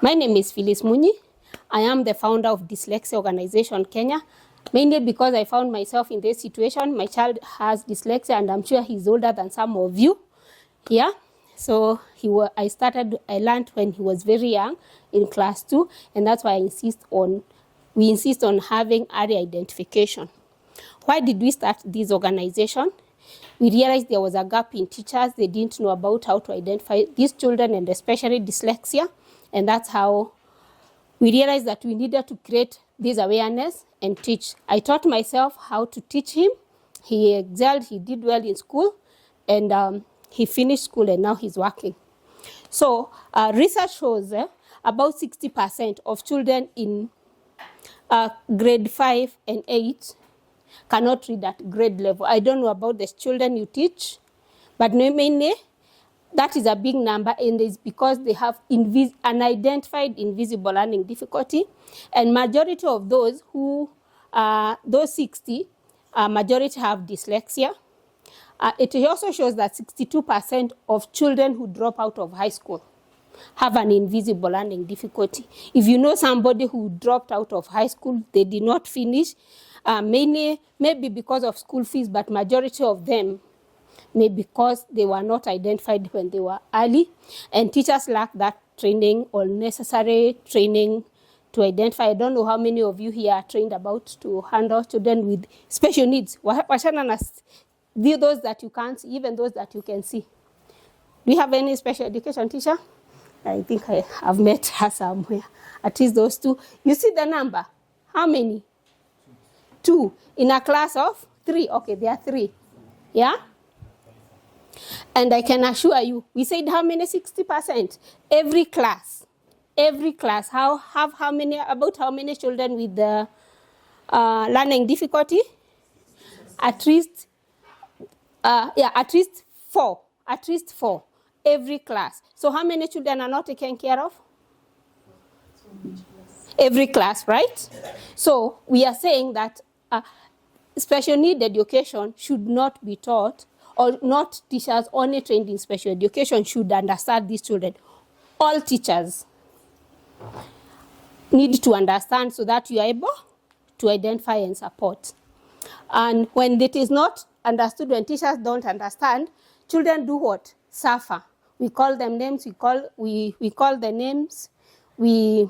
My name is Phyllis Munyi. I am the founder of Dyslexia Organization Kenya, mainly because I found myself in this situation. My child has dyslexia, and I'm sure he's older than some of you. Yeah, so I learned when he was very young in class 2, and that's why we insist on having early identification. Why did we start this organization? We realized there was a gap in teachers. They didn't know about how to identify these children, and especially dyslexia. And that's how we realized that we needed to create this awareness and teach. I taught myself how to teach him. He excelled, he did well in school, and he finished school, and now he's working. So research shows about 60% of children in grade 5 and 8 cannot read at grade level. I don't know about the children you teach, but mainly that is a big number, and it's because they have unidentified invisible learning difficulty. And majority of those those 60, majority have dyslexia. It also shows that 62% of children who drop out of high school have an invisible learning difficulty. If you know somebody who dropped out of high school, they did not finish, maybe because of school fees, but majority of them maybe because they were not identified when they were early, and teachers lack that training or necessary training to identify. I don't know how many of you here are trained about to handle children with special needs. Those that you can't see, even those that you can see. Do you have any special education teacher? I think I have met her somewhere. At least those two. You see the number? How many? 2. In a class of 3. Okay, there are 3. Yeah? And I can assure you, we said how many? 60%. Every class how many children with the learning difficulty? At least 4. At least 4. Every class. So how many children are not taken care of? Every class, right? So we are saying that special need education should not be taught, or not teachers only trained in special education should understand these children. All teachers need to understand so that you are able to identify and support. And when it is not understood, when teachers don't understand, children do what? Suffer. We call them names, we call the names, we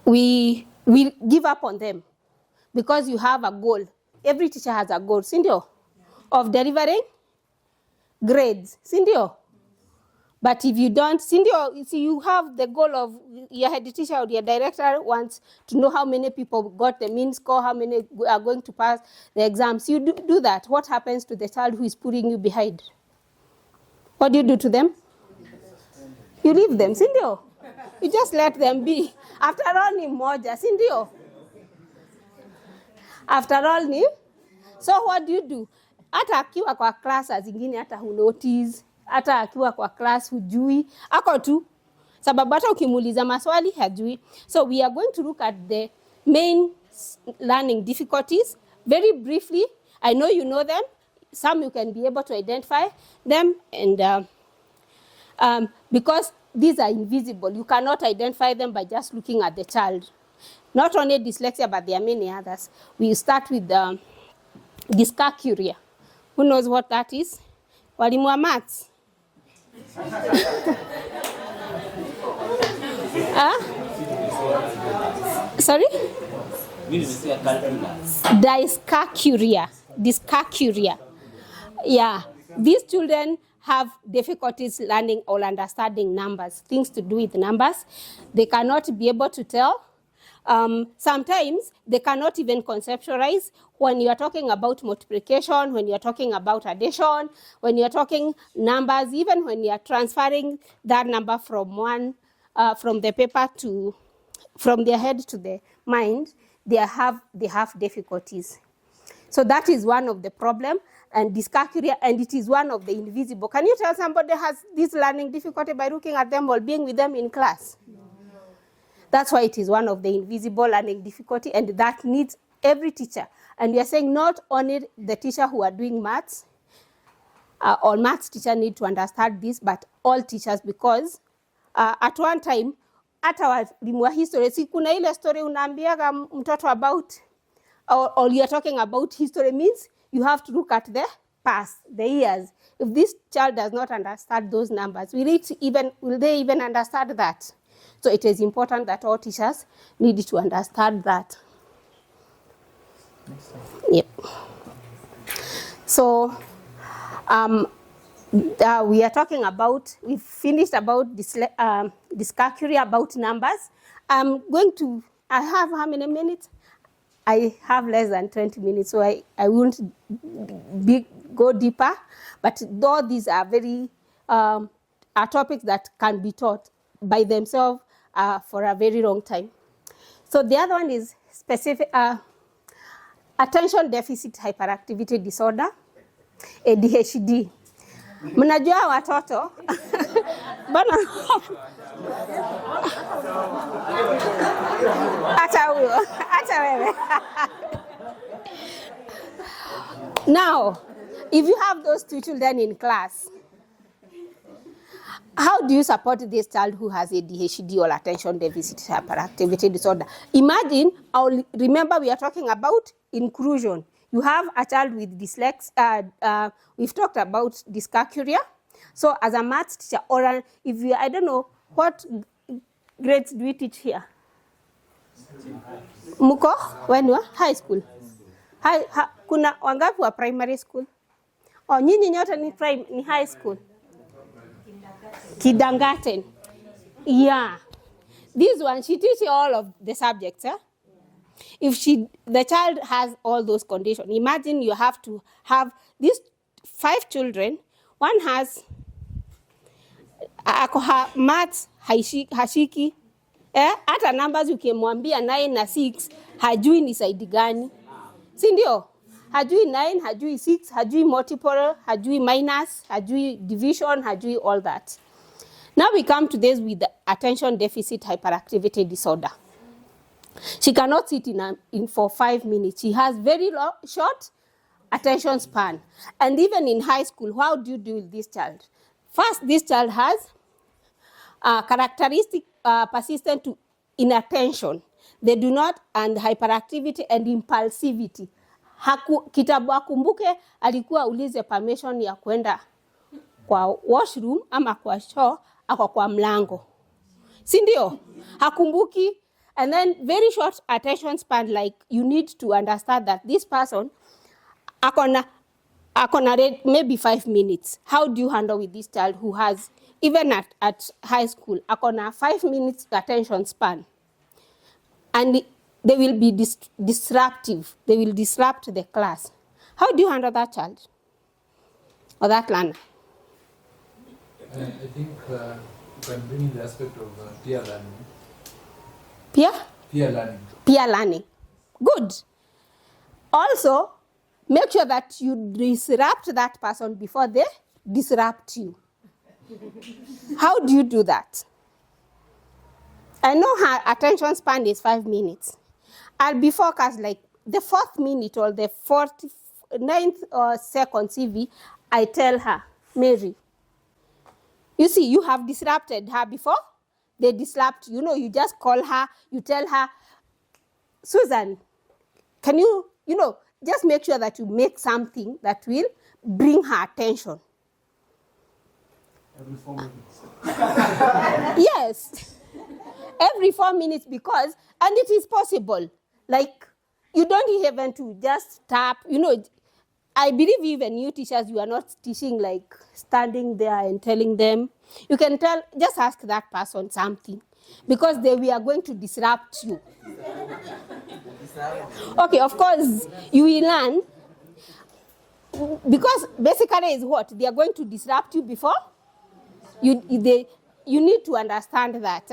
give up on them because you have a goal. Every teacher has a goal, Cindy, of delivering grades, Cindy. But if you don't, Cindy, you have the goal of your head teacher or your director wants to know how many people got the mean score, how many are going to pass the exams. You do that. What happens to the child who is putting you behind? What do you do to them? You leave them, Cindy. You just let them be. After all, ni moja, Cindy. After all, ni. So what do you do? Hata akiwa kwa class zingine hata hunotice, hata akiwa kwa class hujui, ako tu. Sababu hata ukimuuliza maswali hajui. So we are going to look at the main learning difficulties very briefly. I know you know them. Some you can be able to identify them, and because these are invisible, you cannot identify them by just looking at the child. Not only dyslexia, but there are many others. We start with dyscalculia. Who knows what that is? Walimu wa maths. Sorry? Dyscalculia. Yeah, these children have difficulties learning or understanding numbers, things to do with numbers. They cannot be able to tell. Sometimes they cannot even conceptualize when you are talking about multiplication, when you are talking about addition, when you are talking numbers, even when you are transferring that number from the paper from their head to the mind, they have difficulties. So that is one of the problem, and dyscalculia, and it is one of the invisible. Can you tell somebody has this learning difficulty by looking at them or being with them in class? No. That's why it is one of the invisible learning difficulty, and that needs every teacher. And we are saying not only the teacher who are doing maths, all maths teachers need to understand this, but all teachers, because at one time, hata walimu wa history, si kuna ile story unaambiaga mtoto about, or you're talking about history means you have to look at the past, the years. If this child does not understand those numbers, will they even understand that? So it is important that all teachers need to understand that. Yep. So we are talking about, we finished about dyscalculia, about numbers. I'm going to, I have how many minutes? I have less than 20 minutes, so I won't go deeper. But though these are very are topics that can be taught by themselves for a very long time. So the other one is specific attention deficit hyperactivity disorder, ADHD. Mnajua watoto bana hata wewe. Now, if you have those two children in class, how do you support this child who has ADHD or attention deficit hyperactivity disorder? Imagine, remember we are talking about inclusion. You have a child with dyslexia. We've talked about dyscalculia. So as a math teacher, or if you, I don't know, what grades do we teach here? Muko? When you are high school? Kuna wangapi wa primary school? Oh, nyinyi nyote ni high school? Kindergarten. Yeah. This one, she teaches all of the subjects. If the child has all those conditions, imagine you have to have these 5 children. One has maths hashiki. Hata numbers ukimwambia 9 na 6, hajui ni side gani. Si ndio? Hajui 9, hajui 6, hajui multiple, hajui minus, hajui division, hajui all that. Now we come to this with the attention deficit hyperactivity disorder. She cannot sit in for 5 minutes. She has very short attention span. And even in high school, how do you deal with this child? First, this child has characteristic persistent to inattention. They do not, and hyperactivity and impulsivity. Kitabu akumbuke alikuwa ulize permission ya kwenda kwa washroom ama kwa choo ako kwa mlango. Si ndio? Hakumbuki. And then very short attention span, like you need to understand that this person akona maybe 5 minutes. How do you handle with this child who has, even at high school, akona 5 minutes attention span? And they will be disruptive. They will disrupt the class. How do you handle that child or that learner? I think you can bring in the aspect of peer learning. Peer learning. Peer learning. Good. Also, make sure that you disrupt that person before they disrupt you. How do you do that? I know her attention span is 5 minutes. I'll be focused like the 4th minute or the 49th second CV, I tell her, Mary, you see, you have disrupted her before. They disrupt, you just call her, you tell her, Susan, can you, just make sure that you make something that will bring her attention. Every 4 minutes. Yes. Every 4 minutes and it is possible. Like, you don't even to just tap, I believe even you teachers, you are not teaching like standing there and telling them. You can just ask that person something because we are going to disrupt you. Okay, of course, you will learn because basically is what? They are going to disrupt you before. You need to understand that.